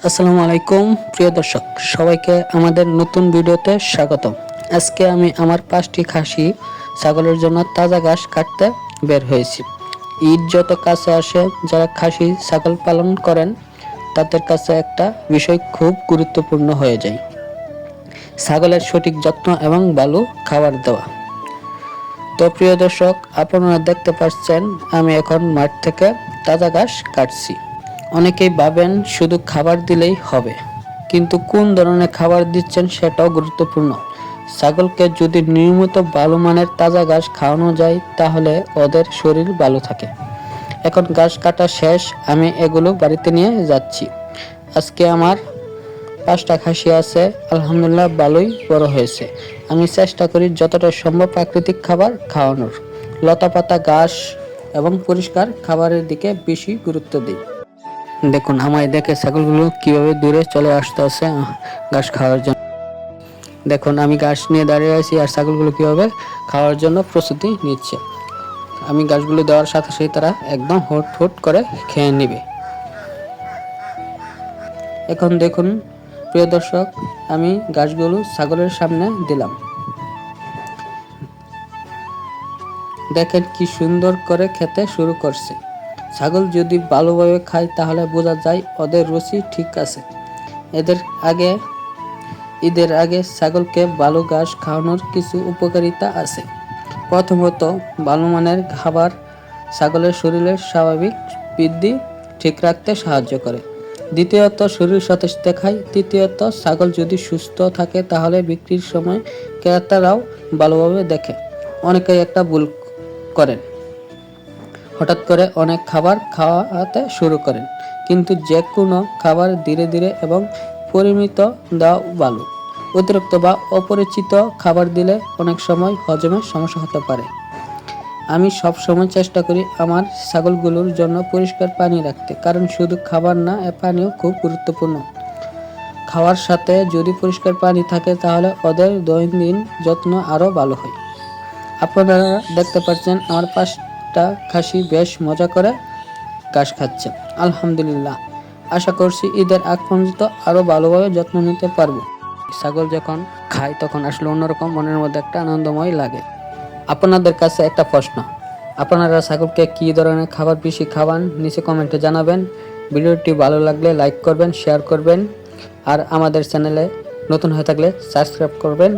আসসালামু আলাইকুম প্রিয় দর্শক, সবাইকে আমাদের নতুন ভিডিওতে স্বাগতম। আজকে আমি আমার 5টি খাসি ছাগলের জন্য তাজা ঘাস কাটতে বের হয়েছি। ঈদ যত কাছে আসে, যারা খাসি ছাগল পালন করেন তাদের কাছে একটা বিষয় খুব গুরুত্বপূর্ণ হয়ে যায়: ছাগলের সঠিক যত্ন এবং ভালো খাবার দেওয়া। তো প্রিয় দর্শক, আপনারা দেখতে পাচ্ছেন আমি এখন মাঠ থেকে তাজা ঘাস কাটছি। অনেকেই ভাবেন শুধু খাবার দিলেই হবে, কিন্তু কোন ধরনের খাবার দিচ্ছেন সেটাও গুরুত্বপূর্ণ। ছাগলকে যদি নিয়মিত ভালো মানের তাজা ঘাস খাওয়ানো যায় তাহলে ওদের শরীর ভালো থাকে। এখন ঘাস কাটা শেষ, আমি এগুলো বাড়িতে নিয়ে যাচ্ছি। আজকে আমার 5টা খাসি আছে, আলহামদুলিল্লাহ ভালোই বড় হয়েছে। আমি চেষ্টা করি যতটা সম্ভব প্রাকৃতিক খাবার খাওয়ানোর, লতা পাতা ঘাস এবং পরিষ্কার খাবারের দিকে বেশি গুরুত্ব দিই। দেখুন আমায় দেখে ছাগলগুলো কিভাবে দূরে চলে আসতেছে ঘাস খাওয়ার জন্য। দেখুন আমি ঘাস নিয়ে দাঁড়িয়ে আছি আর ছাগলগুলো কিভাবে খাওয়ার জন্য প্রস্তুতি নিচ্ছে। আমি ঘাসগুলো দেওয়ার সাথে সাথে তারা একদম হুট হুট করে খেয়ে নেবে। এখন দেখুন প্রিয় দর্শক, আমি ঘাসগুলো ছাগলের সামনে দিলাম। দেখেন কি সুন্দর করে খেতে শুরু করছে। ছাগল যদি ভালোভাবে খায় তাহলে বোঝা যায় ওদের রুচি ঠিক আছে। ঈদের আগে ছাগলকে ভালো ঘাস খাওয়ানোর কিছু উপকারিতা আছে। প্রথমত, ভালো মানের খাবার ছাগলের শরীরের স্বাভাবিক বৃদ্ধি ঠিক রাখতে সাহায্য করে। দ্বিতীয়ত, শরীর সতেজ দেখায়। তৃতীয়ত, ছাগল যদি সুস্থ থাকে তাহলে বিক্রির সময় ক্রেতারাও ভালোভাবে দেখে। অনেকেই একটা ভুল করেন, হঠাৎ করে অনেক খাবার খাওয়াতে শুরু করেন, কিন্তু যে কোনো খাবার ধীরে ধীরে এবং পরিমিত দেওয়া ভালো। অতিরিক্ত বা অপরিচিত খাবার দিলে অনেক সময় হজমের সমস্যা হতে পারে। আমি সব সময় চেষ্টা করি আমার ছাগলগুলোর জন্য পরিষ্কার পানি রাখতে, কারণ শুধু খাবার না, পানিও খুব গুরুত্বপূর্ণ। খাওয়ার সাথে যদি পরিষ্কার পানি থাকে তাহলে ওদের দৈনন্দিন যত্ন আরও ভালো হয়। আপনারা দেখতে পাচ্ছেন আমার 5টা খাসি বেশ মজা করে ঘাস খাচ্ছে, আলহামদুলিল্লাহ। আশা করছি ঈদের আগ পর্যন্ত আরও ভালোভাবে যত্ন নিতে পারবো। ছাগল যখন খায় তখন আসলে অন্যরকম মনের মধ্যে একটা আনন্দময় লাগে। আপনাদের কাছে একটা প্রশ্ন: আপনারা ছাগলকে কী ধরনের খাবার বেশি খাওয়ান? নিচে কমেন্টে জানাবেন। ভিডিওটি ভালো লাগলে লাইক করবেন, শেয়ার করবেন, আর আমাদের চ্যানেলে নতুন হয়ে থাকলে সাবস্ক্রাইব করবেন।